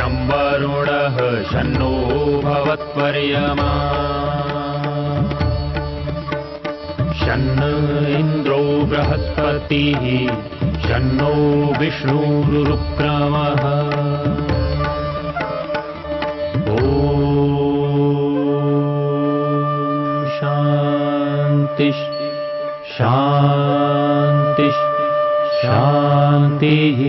शं वरुणः शन्नो भवत्पर्यमा शन्न इन्द्रो बृहस्पतिः शन्नो विष्णुरुक्रमः ॐ शान्ति शान्ति शान्तिः।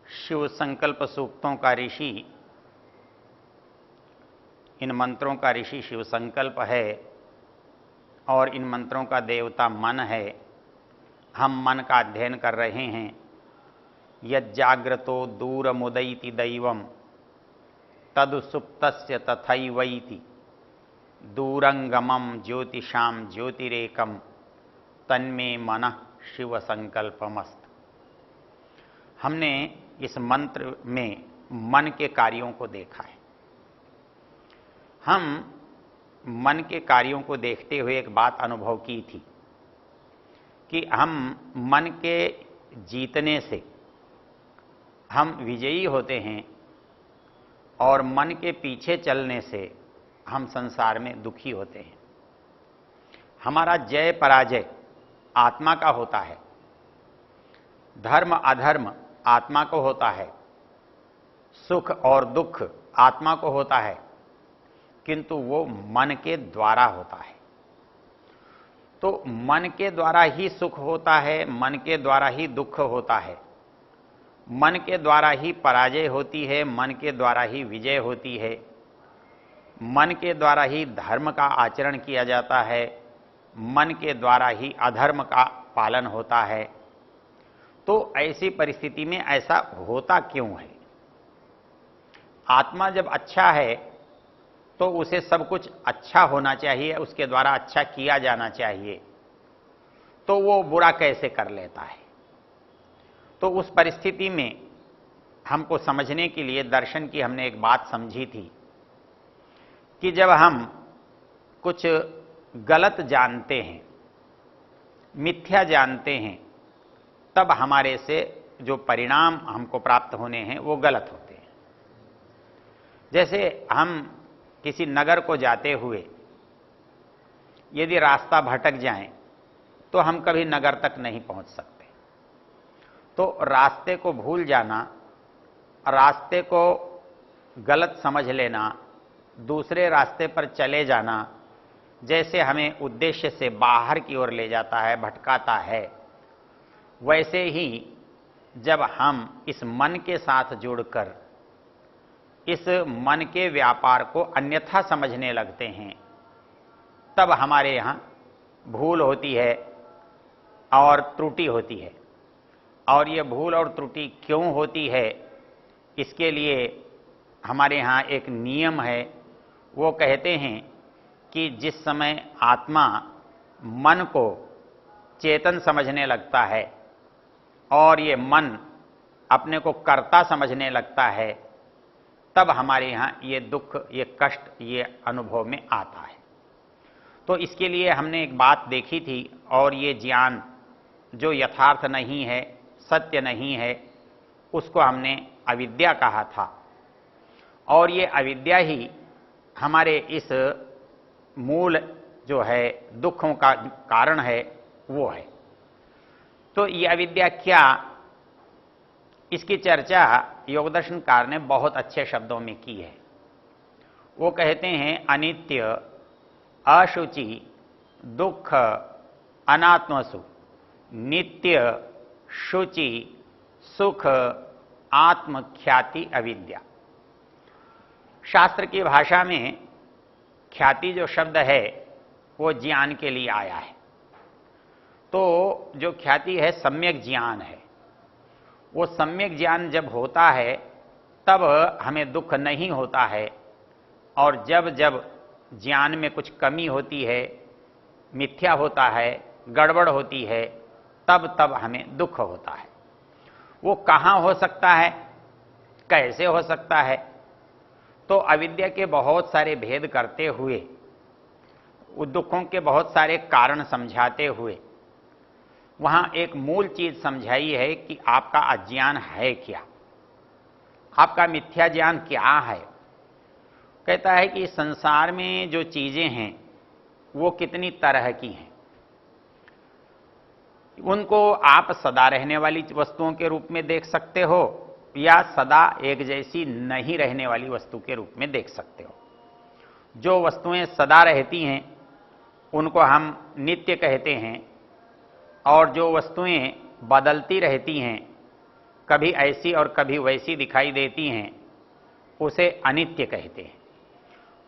शिव संकल्प सूक्तों का ऋषि, इन मंत्रों का ऋषि शिव संकल्प है और इन मंत्रों का देवता मन है। हम मन का अध्ययन कर रहे हैं। यज्जाग्रतो दूरमुदैति दैवं तदुसुप्तस्य तथैवैति दूरंगमं ज्योतिषां ज्योतिरेकं तन्मे मनः शिव संकल्पमस्त। हमने इस मंत्र में मन के कार्यों को देखा है। हम मन के कार्यों को देखते हुए एक बात अनुभव की थी कि हम मन के जीतने से हम विजयी होते हैं और मन के पीछे चलने से हम संसार में दुखी होते हैं। हमारा जय पराजय आत्मा का होता है, धर्म अधर्म आत्मा को होता है, सुख और दुख आत्मा को होता है, किंतु वो मन के द्वारा होता है। तो मन के द्वारा ही सुख होता है, मन के द्वारा ही दुख होता है, मन के द्वारा ही पराजय होती है, मन के द्वारा ही विजय होती है, मन के द्वारा ही धर्म का आचरण किया जाता है, मन के द्वारा ही अधर्म का पालन होता है। तो ऐसी परिस्थिति में ऐसा होता क्यों है? आत्मा जब अच्छा है तो उसे सब कुछ अच्छा होना चाहिए, उसके द्वारा अच्छा किया जाना चाहिए, तो वो बुरा कैसे कर लेता है? तो उस परिस्थिति में हमको समझने के लिए दर्शन की हमने एक बात समझी थी कि जब हम कुछ गलत जानते हैं, मिथ्या जानते हैं, तब हमारे से जो परिणाम हमको प्राप्त होने हैं वो गलत होते हैं। जैसे हम किसी नगर को जाते हुए यदि रास्ता भटक जाएं तो हम कभी नगर तक नहीं पहुंच सकते। तो रास्ते को भूल जाना, रास्ते को गलत समझ लेना, दूसरे रास्ते पर चले जाना, जैसे हमें उद्देश्य से बाहर की ओर ले जाता है, भटकाता है, वैसे ही जब हम इस मन के साथ जुड़कर इस मन के व्यापार को अन्यथा समझने लगते हैं, तब हमारे यहाँ भूल होती है और त्रुटि होती है। और ये भूल और त्रुटि क्यों होती है, इसके लिए हमारे यहाँ एक नियम है। वो कहते हैं कि जिस समय आत्मा मन को चेतन समझने लगता है और ये मन अपने को कर्ता समझने लगता है, तब हमारे यहाँ ये दुख, ये कष्ट, ये अनुभव में आता है। तो इसके लिए हमने एक बात देखी थी, और ये ज्ञान जो यथार्थ नहीं है, सत्य नहीं है, उसको हमने अविद्या कहा था। और ये अविद्या ही हमारे इस मूल जो है दुखों का कारण है, वो है। तो ये अविद्या क्या, इसकी चर्चा योगदर्शनकार ने बहुत अच्छे शब्दों में की है। वो कहते हैं अनित्य, अशुचि, दुख, अनात्मसु, नित्य, शुचि, सुख, आत्मख्याति अविद्या। शास्त्र की भाषा में ख्याति जो शब्द है वो ज्ञान के लिए आया है। तो जो ख्याति है सम्यक ज्ञान है। वो सम्यक ज्ञान जब होता है तब हमें दुख नहीं होता है, और जब जब ज्ञान में कुछ कमी होती है, मिथ्या होता है, गड़बड़ होती है, तब तब हमें दुख होता है। वो कहाँ हो सकता है? कैसे हो सकता है? तो अविद्या के बहुत सारे भेद करते हुए, दुखों के बहुत सारे कारण समझाते हुए वहां एक मूल चीज समझाई है कि आपका अज्ञान है क्या, आपका मिथ्या ज्ञान क्या है। कहता है कि संसार में जो चीजें हैं वो कितनी तरह की हैं, उनको आप सदा रहने वाली वस्तुओं के रूप में देख सकते हो या सदा एक जैसी नहीं रहने वाली वस्तु के रूप में देख सकते हो। जो वस्तुएं सदा रहती हैं उनको हम नित्य कहते हैं, और जो वस्तुएं बदलती रहती हैं, कभी ऐसी और कभी वैसी दिखाई देती हैं, उसे अनित्य कहते हैं।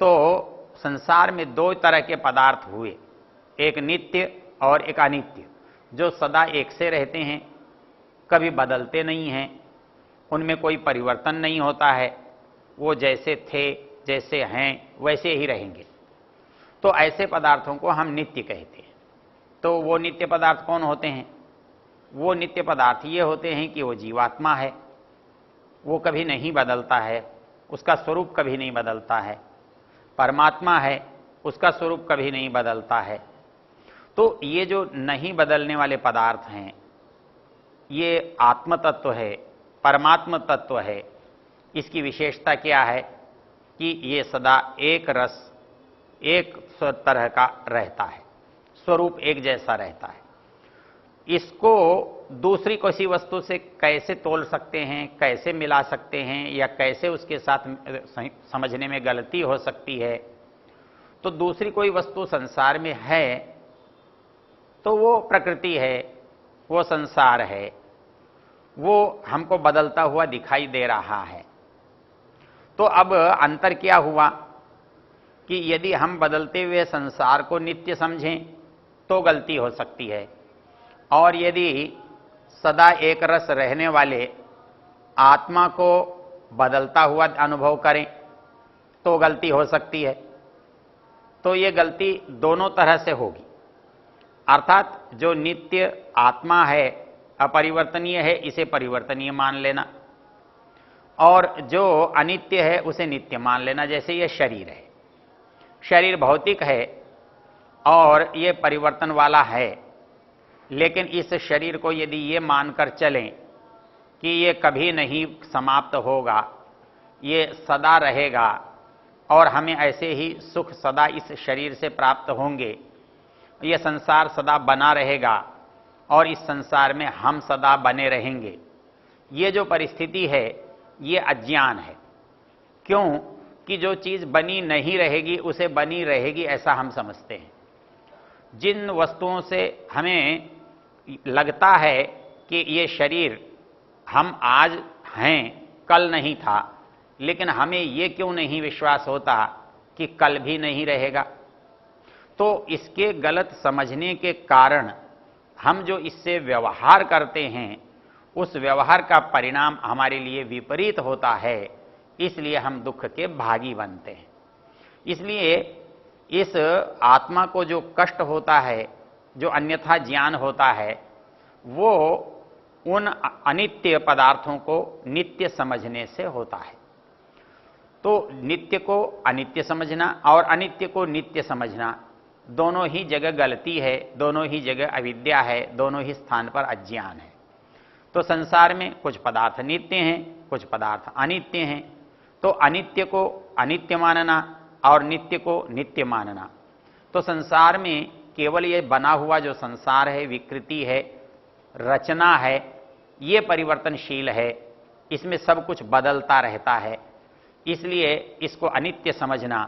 तो संसार में दो तरह के पदार्थ हुए, एक नित्य और एक अनित्य। जो सदा एक से रहते हैं, कभी बदलते नहीं हैं, उनमें कोई परिवर्तन नहीं होता है, वो जैसे थे जैसे हैं वैसे ही रहेंगे, तो ऐसे पदार्थों को हम नित्य कहते हैं। तो वो नित्य पदार्थ कौन होते हैं? वो नित्य पदार्थ ये होते हैं कि वो जीवात्मा है, वो कभी नहीं बदलता है, उसका स्वरूप कभी नहीं बदलता है। परमात्मा है, उसका स्वरूप कभी नहीं बदलता है। तो ये जो नहीं बदलने वाले पदार्थ हैं, ये आत्म तत्व है, परमात्म तत्व है। इसकी विशेषता क्या है कि ये सदा एक रस, एक तरह का रहता है, स्वरूप एक जैसा रहता है। इसको दूसरी किसी वस्तु से कैसे तोल सकते हैं, कैसे मिला सकते हैं, या कैसे उसके साथ समझने में गलती हो सकती है? तो दूसरी कोई वस्तु संसार में है तो वो प्रकृति है, वो संसार है, वो हमको बदलता हुआ दिखाई दे रहा है। तो अब अंतर क्या हुआ कि यदि हम बदलते हुए संसार को नित्य समझें तो गलती हो सकती है, और यदि सदा एक रस रहने वाले आत्मा को बदलता हुआ अनुभव करें तो गलती हो सकती है। तो ये गलती दोनों तरह से होगी, अर्थात जो नित्य आत्मा है, अपरिवर्तनीय है, इसे परिवर्तनीय मान लेना, और जो अनित्य है उसे नित्य मान लेना। जैसे ये शरीर है, शरीर भौतिक है और ये परिवर्तन वाला है, लेकिन इस शरीर को यदि ये मानकर चलें कि ये कभी नहीं समाप्त होगा, ये सदा रहेगा और हमें ऐसे ही सुख सदा इस शरीर से प्राप्त होंगे, ये संसार सदा बना रहेगा और इस संसार में हम सदा बने रहेंगे, ये जो परिस्थिति है ये अज्ञान है। क्यों कि जो चीज बनी नहीं रहेगी उसे बनी रहेगी ऐसा हम समझते हैं। जिन वस्तुओं से हमें लगता है कि ये शरीर हम आज हैं, कल नहीं था, लेकिन हमें ये क्यों नहीं विश्वास होता कि कल भी नहीं रहेगा? तो इसके गलत समझने के कारण हम जो इससे व्यवहार करते हैं, उस व्यवहार का परिणाम हमारे लिए विपरीत होता है, इसलिए हम दुख के भागी बनते हैं। इसलिए इस आत्मा को जो कष्ट होता है, जो अन्यथा ज्ञान होता है, वो उन अनित्य पदार्थों को नित्य समझने से होता है। तो नित्य को अनित्य समझना और अनित्य को नित्य समझना दोनों ही जगह गलती है, दोनों ही जगह अविद्या है, दोनों ही स्थान पर अज्ञान है। तो संसार में कुछ पदार्थ नित्य हैं, कुछ पदार्थ अनित्य हैं। तो अनित्य को अनित्य मानना और नित्य को नित्य मानना। तो संसार में केवल ये बना हुआ जो संसार है, विकृति है, रचना है, ये परिवर्तनशील है, इसमें सब कुछ बदलता रहता है, इसलिए इसको अनित्य समझना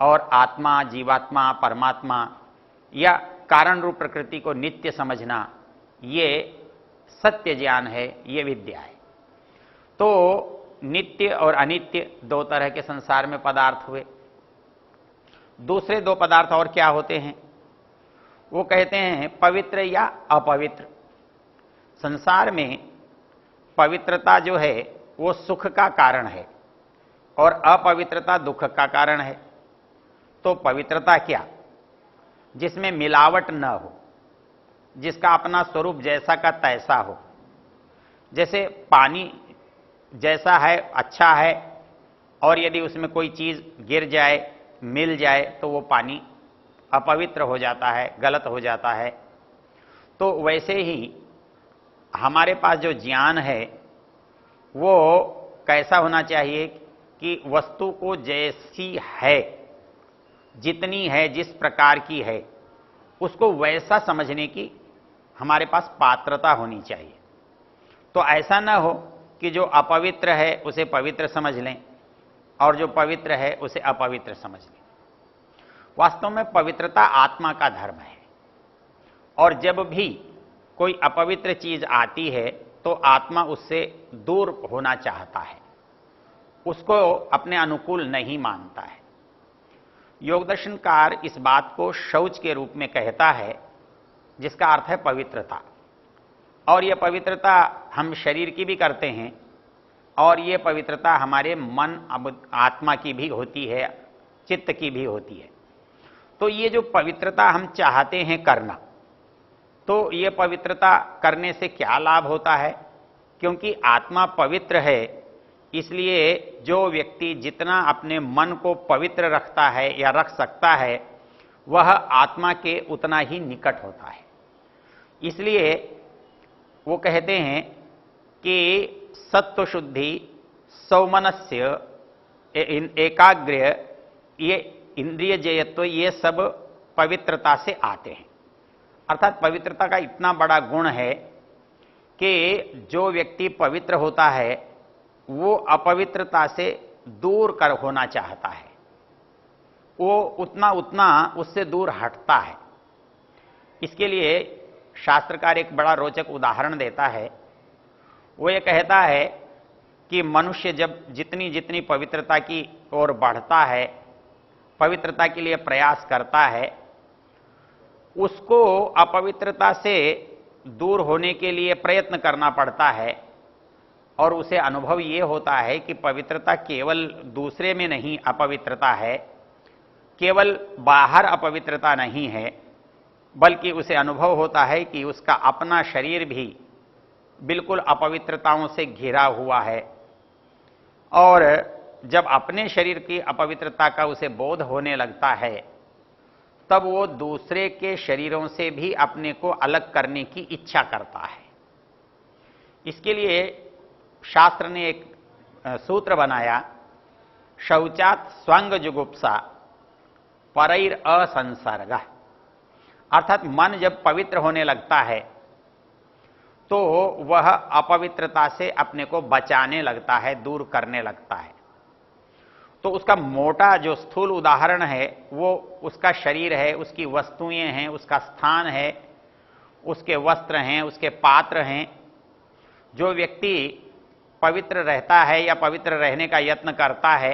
और आत्मा, जीवात्मा, परमात्मा या कारण रूप प्रकृति को नित्य समझना, ये सत्य ज्ञान है, ये विद्या है। तो नित्य और अनित्य दो तरह के संसार में पदार्थ हुए। दूसरे दो पदार्थ और क्या होते हैं? वो कहते हैं पवित्र या अपवित्र। संसार में पवित्रता जो है वो सुख का कारण है और अपवित्रता दुख का कारण है। तो पवित्रता क्या? जिसमें मिलावट न हो, जिसका अपना स्वरूप जैसा का तैसा हो। जैसे पानी जैसा है अच्छा है, और यदि उसमें कोई चीज गिर जाए, मिल जाए, तो वो पानी अपवित्र हो जाता है, गलत हो जाता है। तो वैसे ही हमारे पास जो ज्ञान है वो कैसा होना चाहिए कि वस्तु को जैसी है, जितनी है, जिस प्रकार की है, उसको वैसा समझने की हमारे पास पात्रता होनी चाहिए। तो ऐसा ना हो कि जो अपवित्र है उसे पवित्र समझ लें और जो पवित्र है उसे अपवित्र समझ लें। वास्तव में पवित्रता आत्मा का धर्म है, और जब भी कोई अपवित्र चीज आती है तो आत्मा उससे दूर होना चाहता है, उसको अपने अनुकूल नहीं मानता है। योगदर्शनकार इस बात को शौच के रूप में कहता है, जिसका अर्थ है पवित्रता। और यह पवित्रता हम शरीर की भी करते हैं, और यह पवित्रता हमारे मन आत्मा की भी होती है, चित्त की भी होती है। तो ये जो पवित्रता हम चाहते हैं करना, तो ये पवित्रता करने से क्या लाभ होता है? क्योंकि आत्मा पवित्र है, इसलिए जो व्यक्ति जितना अपने मन को पवित्र रखता है या रख सकता है, वह आत्मा के उतना ही निकट होता है। इसलिए वो कहते हैं कि सत्व शुद्धि, सौमनस्य, एकाग्र्य, ये इंद्रिय जयत्व, ये सब पवित्रता से आते हैं। अर्थात पवित्रता का इतना बड़ा गुण है कि जो व्यक्ति पवित्र होता है वो अपवित्रता से दूर कर होना चाहता है, वो उतना उतना उससे दूर हटता है। इसके लिए शास्त्रकार एक बड़ा रोचक उदाहरण देता है। वो ये कहता है कि मनुष्य जब जितनी जितनी पवित्रता की ओर बढ़ता है, पवित्रता के लिए प्रयास करता है, उसको अपवित्रता से दूर होने के लिए प्रयत्न करना पड़ता है, और उसे अनुभव ये होता है कि पवित्रता केवल दूसरे में नहीं अपवित्रता है, केवल बाहर अपवित्रता नहीं है, बल्कि उसे अनुभव होता है कि उसका अपना शरीर भी बिल्कुल अपवित्रताओं से घिरा हुआ है। और जब अपने शरीर की अपवित्रता का उसे बोध होने लगता है, तब वो दूसरे के शरीरों से भी अपने को अलग करने की इच्छा करता है। इसके लिए शास्त्र ने एक सूत्र बनाया, शौचात स्वंग जुगुप्सा परैर असंसर्ग। अर्थात मन जब पवित्र होने लगता है तो वह अपवित्रता से अपने को बचाने लगता है, दूर करने लगता है। तो उसका मोटा जो स्थूल उदाहरण है वो उसका शरीर है, उसकी वस्तुएं हैं, उसका स्थान है, उसके वस्त्र हैं, उसके पात्र हैं। जो व्यक्ति पवित्र रहता है या पवित्र रहने का यत्न करता है,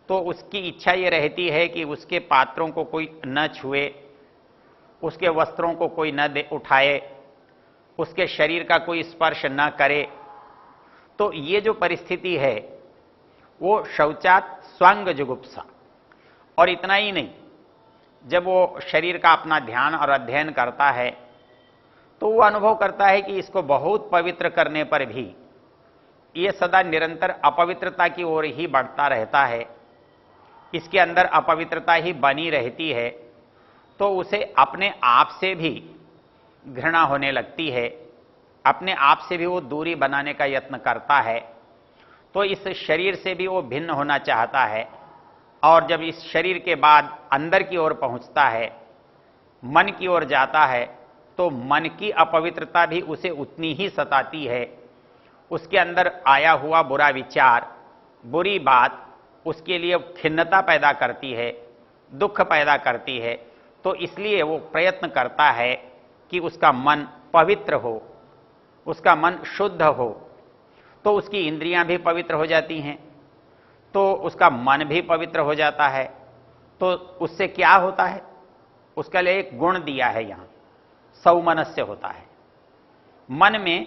तो उसकी इच्छा ये रहती है कि उसके पात्रों को कोई न छुए, उसके वस्त्रों को कोई न उठाए, उसके शरीर का कोई स्पर्श न करे। तो ये जो परिस्थिति है वो शौचात स्वंग जुगुप्सा। और इतना ही नहीं, जब वो शरीर का अपना ध्यान और अध्ययन करता है तो वो अनुभव करता है कि इसको बहुत पवित्र करने पर भी ये सदा निरंतर अपवित्रता की ओर ही बढ़ता रहता है, इसके अंदर अपवित्रता ही बनी रहती है। तो उसे अपने आप से भी घृणा होने लगती है, अपने आप से भी वो दूरी बनाने का यत्न करता है। तो इस शरीर से भी वो भिन्न होना चाहता है, और जब इस शरीर के बाद अंदर की ओर पहुंचता है, मन की ओर जाता है, तो मन की अपवित्रता भी उसे उतनी ही सताती है। उसके अंदर आया हुआ बुरा विचार, बुरी बात उसके लिए खिन्नता पैदा करती है, दुख पैदा करती है। तो इसलिए वो प्रयत्न करता है कि उसका मन पवित्र हो, उसका मन शुद्ध हो। तो उसकी इंद्रियां भी पवित्र हो जाती हैं, तो उसका मन भी पवित्र हो जाता है। तो उससे क्या होता है? उसके लिए एक गुण दिया है यहां, सौमनस्य होता है। मन में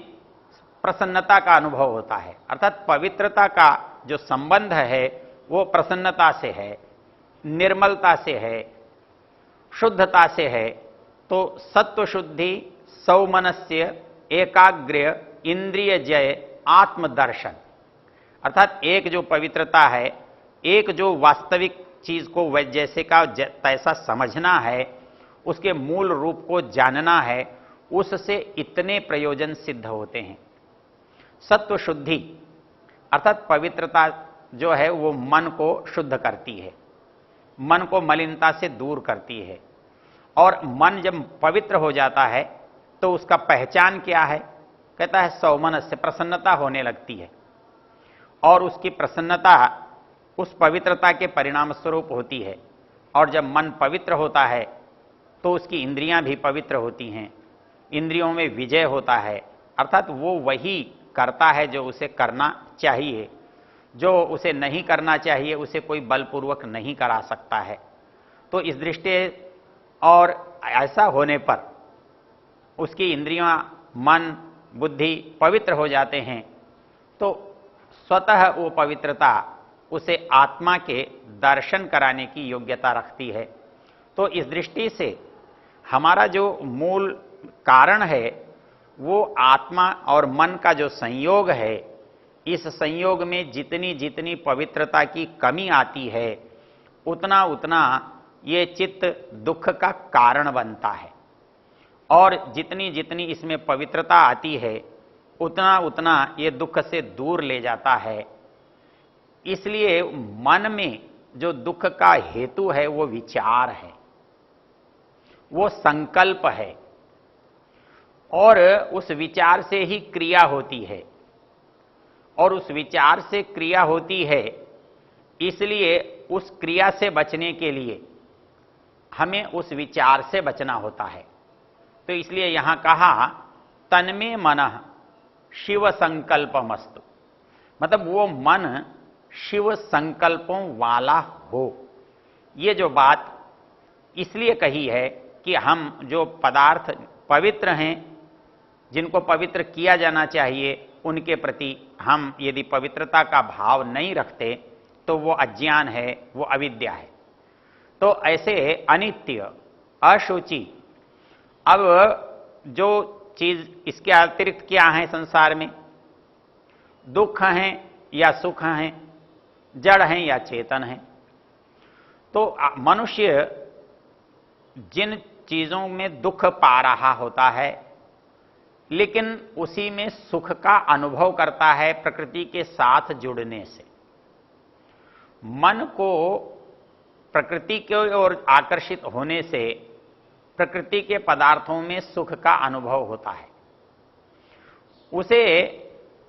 प्रसन्नता का अनुभव होता है। अर्थात पवित्रता का जो संबंध है वो प्रसन्नता से है, निर्मलता से है, शुद्धता से है। तो सत्व शुद्धि, सौमनस्य, एकाग्र्य, इंद्रिय जय आत्मदर्शन, अर्थात एक जो पवित्रता है, एक जो वास्तविक चीज को जैसे का तैसा समझना है, उसके मूल रूप को जानना है, उससे इतने प्रयोजन सिद्ध होते हैं। सत्व शुद्धि अर्थात पवित्रता जो है वो मन को शुद्ध करती है, मन को मलिनता से दूर करती है। और मन जब पवित्र हो जाता है तो उसका पहचान क्या है? कहता है सौमनस्य, प्रसन्नता होने लगती है। और उसकी प्रसन्नता उस पवित्रता के परिणाम स्वरूप होती है। और जब मन पवित्र होता है तो उसकी इंद्रियां भी पवित्र होती हैं, इंद्रियों में विजय होता है, अर्थात वो वही करता है जो उसे करना चाहिए। जो उसे नहीं करना चाहिए उसे कोई बलपूर्वक नहीं करा सकता है। तो इस दृष्टि और ऐसा होने पर उसकी इंद्रियां, मन, बुद्धि पवित्र हो जाते हैं तो स्वतः वो पवित्रता उसे आत्मा के दर्शन कराने की योग्यता रखती है। तो इस दृष्टि से हमारा जो मूल कारण है वो आत्मा और मन का जो संयोग है, इस संयोग में जितनी जितनी पवित्रता की कमी आती है उतना उतना ये चित्त दुख का कारण बनता है। और जितनी जितनी इसमें पवित्रता आती है उतना उतना ये दुख से दूर ले जाता है। इसलिए मन में जो दुख का हेतु है वो विचार है, वो संकल्प है, और उस विचार से ही क्रिया होती है। और उस विचार से क्रिया होती है, इसलिए उस क्रिया से बचने के लिए हमें उस विचार से बचना होता है। तो इसलिए यहां कहा तन्मे मनः शिव संकल्पमस्तु, मतलब वो मन शिव संकल्पों वाला हो। ये जो बात इसलिए कही है कि हम जो पदार्थ पवित्र हैं, जिनको पवित्र किया जाना चाहिए, उनके प्रति हम यदि पवित्रता का भाव नहीं रखते तो वो अज्ञान है, वो अविद्या है। तो ऐसे अनित्य, अशुचि, अब जो चीज इसके अतिरिक्त क्या है संसार में, दुख हैं या सुख हैं, जड़ हैं या चेतन हैं। तो मनुष्य जिन चीजों में दुख पा रहा होता है लेकिन उसी में सुख का अनुभव करता है प्रकृति के साथ जुड़ने से। मन को प्रकृति की ओर आकर्षित होने से प्रकृति के पदार्थों में सुख का अनुभव होता है। उसे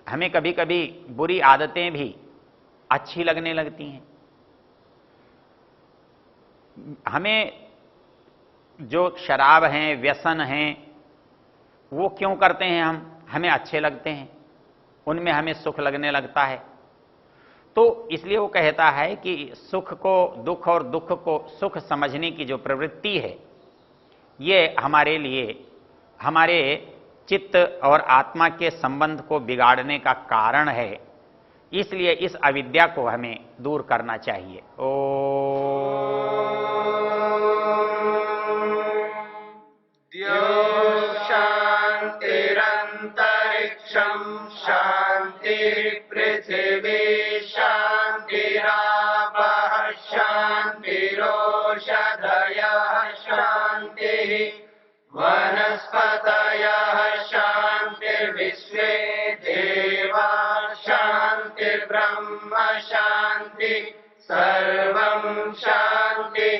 हमें कभी कभी बुरी आदतें भी अच्छी लगने लगती हैं। हमें जो शराब हैं, व्यसन हैं, वो क्यों करते हैं हमें अच्छे लगते हैं, उनमें हमें सुख लगने लगता है। तो इसलिए वो कहता है कि सुख को दुख और दुख को सुख समझने की जो प्रवृत्ति है, ये हमारे लिए हमारे चित्त और आत्मा के संबंध को बिगाड़ने का कारण है। इसलिए इस अविद्या को हमें दूर करना चाहिए। शांतिरंतरिक्षं शांति पृथिवी शांतिरापः शांतिरोषधयः शांतिः वनस्पतयः शांतिर्विश्वे देवा शांतिर्ब्रह्म शांति सर्वं शांति